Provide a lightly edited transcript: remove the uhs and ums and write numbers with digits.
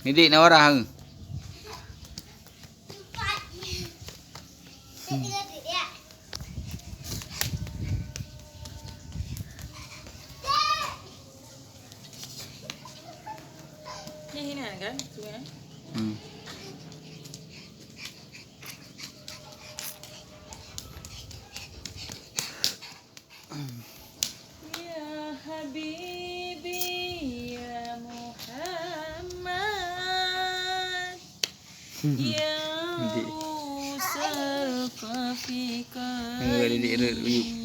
Didik nak warah ke? Ni kan? Sungai. Ya Habibi ya Muhammad ya Musa Fafika. Didik